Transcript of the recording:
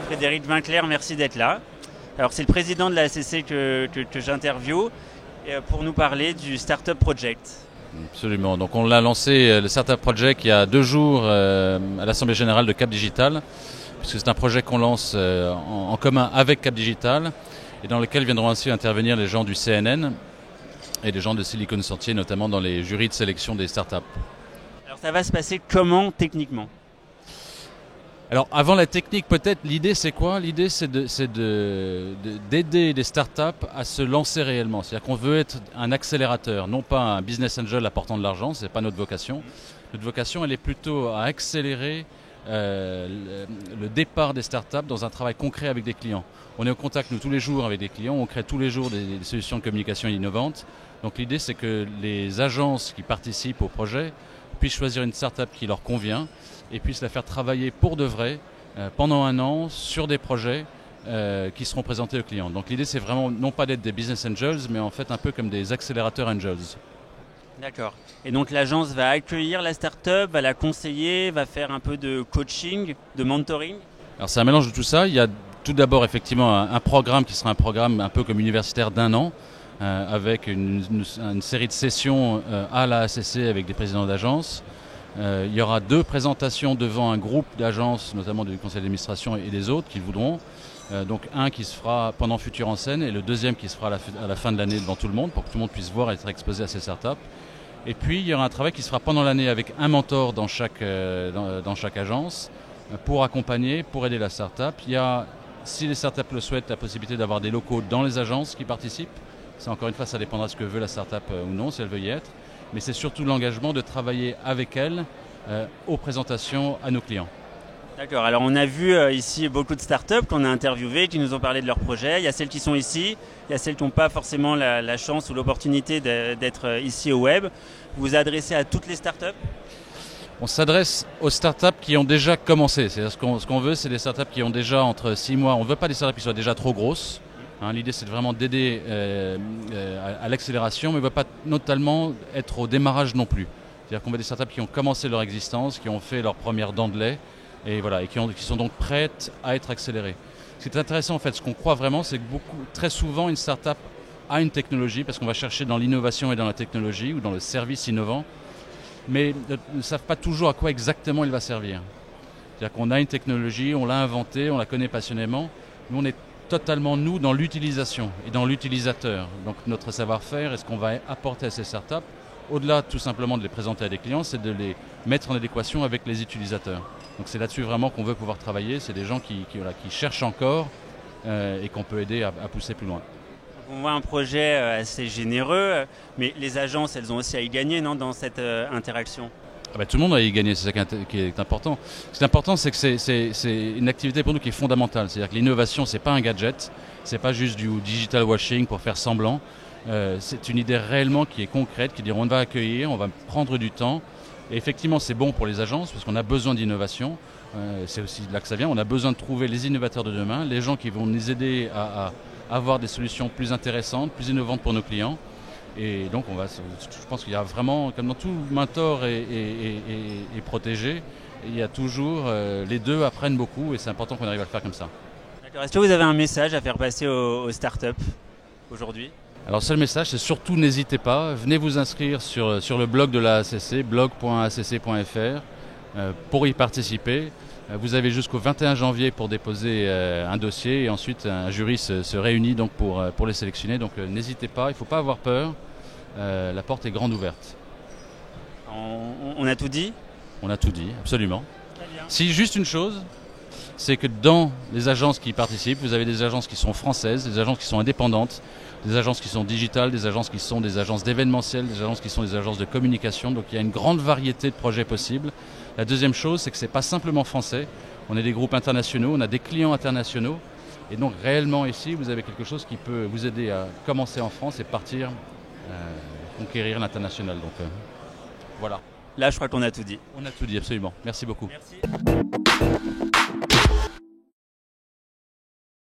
Frédéric Vinclair, merci d'être là. Alors c'est le président de la ACC que j'interviewe pour nous parler du Startup Project. Absolument. Donc on l'a lancé, le Startup Project, il y a 2 jours à l'Assemblée Générale de Cap Digital, puisque c'est un projet qu'on lance en commun avec Cap Digital et dans lequel viendront ainsi intervenir les gens du CNN et les gens de Silicon Sentier, notamment dans les jurys de sélection des startups. Alors ça va se passer comment techniquement ? Alors avant la technique peut-être, l'idée c'est quoi ? L'idée c'est d'aider les startups à se lancer réellement. C'est-à-dire qu'on veut être un accélérateur, non pas un business angel apportant de l'argent, c'est pas notre vocation. Notre vocation elle est plutôt à accélérer le départ des startups dans un travail concret avec des clients. On est au contact nous tous les jours avec des clients, on crée tous les jours des solutions de communication innovantes. Donc l'idée c'est que les agences qui participent au projet puissent choisir une startup qui leur convient et puissent la faire travailler pour de vrai pendant 1 an sur des projets qui seront présentés aux clients. Donc l'idée c'est vraiment non pas d'être des business angels, mais en fait un peu comme des accélérateurs angels. D'accord. Et donc l'agence va accueillir la startup, va la conseiller, va faire un peu de coaching, de mentoring ? Alors c'est un mélange de tout ça. Il y a tout d'abord effectivement un programme qui sera un programme un peu comme universitaire d'1 an, avec une série de sessions à la ACC avec des présidents d'agences. Il y aura 2 présentations devant un groupe d'agences, notamment du conseil d'administration et des autres qui le voudront. Donc un qui se fera pendant Futur en scène et le deuxième qui se fera à la fin de l'année devant tout le monde pour que tout le monde puisse voir et être exposé à ces startups. Et puis il y aura un travail qui se fera pendant l'année avec un mentor dans chaque agence pour accompagner, pour aider la startup. Il y a, si les startups le souhaitent, la possibilité d'avoir des locaux dans les agences qui participent. Ça, encore une fois, ça dépendra de ce que veut la startup ou non, si elle veut y être. Mais c'est surtout l'engagement de travailler avec elle aux présentations à nos clients. D'accord, alors on a vu ici beaucoup de startups qu'on a interviewées, qui nous ont parlé de leurs projets. Il y a celles qui sont ici, il y a celles qui n'ont pas forcément la chance ou l'opportunité d'être ici au web. Vous vous adressez à toutes les startups ? On s'adresse aux startups qui ont déjà commencé. C'est-à-dire ce qu'on veut, c'est des startups qui ont déjà entre 6 mois. On ne veut pas des startups qui soient déjà trop grosses. L'idée c'est vraiment d'aider à l'accélération, mais on ne veut pas totalement être au démarrage non plus. C'est-à-dire qu'on veut des startups qui ont commencé leur existence, qui ont fait leur première dent de lait, et voilà, et qui sont donc prêtes à être accélérées. Ce qui est intéressant en fait, ce qu'on croit vraiment, c'est que très souvent une startup a une technologie, parce qu'on va chercher dans l'innovation et dans la technologie, ou dans le service innovant, mais ne savent pas toujours à quoi exactement il va servir. C'est-à-dire qu'on a une technologie, on l'a inventée, on la connaît passionnément, mais on est totalement nous dans l'utilisation et dans l'utilisateur. Donc notre savoir-faire et ce qu'on va apporter à ces startups, au-delà tout simplement de les présenter à des clients, c'est de les mettre en adéquation avec les utilisateurs. Donc c'est là-dessus vraiment qu'on veut pouvoir travailler. C'est des gens qui cherchent encore et qu'on peut aider à pousser plus loin. On voit un projet assez généreux, mais les agences, elles ont aussi à y gagner, non, dans cette interaction ? Tout le monde a y gagné, c'est ça qui est important. Ce qui est important, c'est que c'est une activité pour nous qui est fondamentale. C'est-à-dire que l'innovation, c'est pas un gadget, c'est pas juste du digital washing pour faire semblant. C'est une idée réellement qui est concrète, qui dit on va accueillir, on va prendre du temps. Et effectivement, c'est bon pour les agences parce qu'on a besoin d'innovation. C'est aussi de là que ça vient. On a besoin de trouver les innovateurs de demain, les gens qui vont nous aider à avoir des solutions plus intéressantes, plus innovantes pour nos clients. Et donc, je pense qu'il y a vraiment, comme dans tout mentor et protégé, il y a toujours, les deux apprennent beaucoup et c'est important qu'on arrive à le faire comme ça. D'accord. Est-ce que vous avez un message à faire passer aux startups aujourd'hui ? Alors, le seul message, c'est surtout n'hésitez pas, venez vous inscrire sur le blog de la ACC, blog.acc.fr, pour y participer. Vous avez jusqu'au 21 janvier pour déposer un dossier et ensuite un jury se réunit donc pour les sélectionner. Donc n'hésitez pas, il ne faut pas avoir peur. La porte est grande ouverte. On a tout dit ? On a tout dit, absolument. Très bien. Si juste une chose, c'est que dans les agences qui participent, vous avez des agences qui sont françaises, des agences qui sont indépendantes, des agences qui sont digitales, des agences qui sont des agences d'événementiel, des agences qui sont des agences de communication. Donc il y a une grande variété de projets possibles. La deuxième chose, c'est que ce n'est pas simplement français. On a des groupes internationaux, on a des clients internationaux. Et donc réellement ici, vous avez quelque chose qui peut vous aider à commencer en France et partir conquérir l'international. Donc voilà. Là, je crois qu'on a tout dit. On a tout dit, absolument. Merci beaucoup. Merci.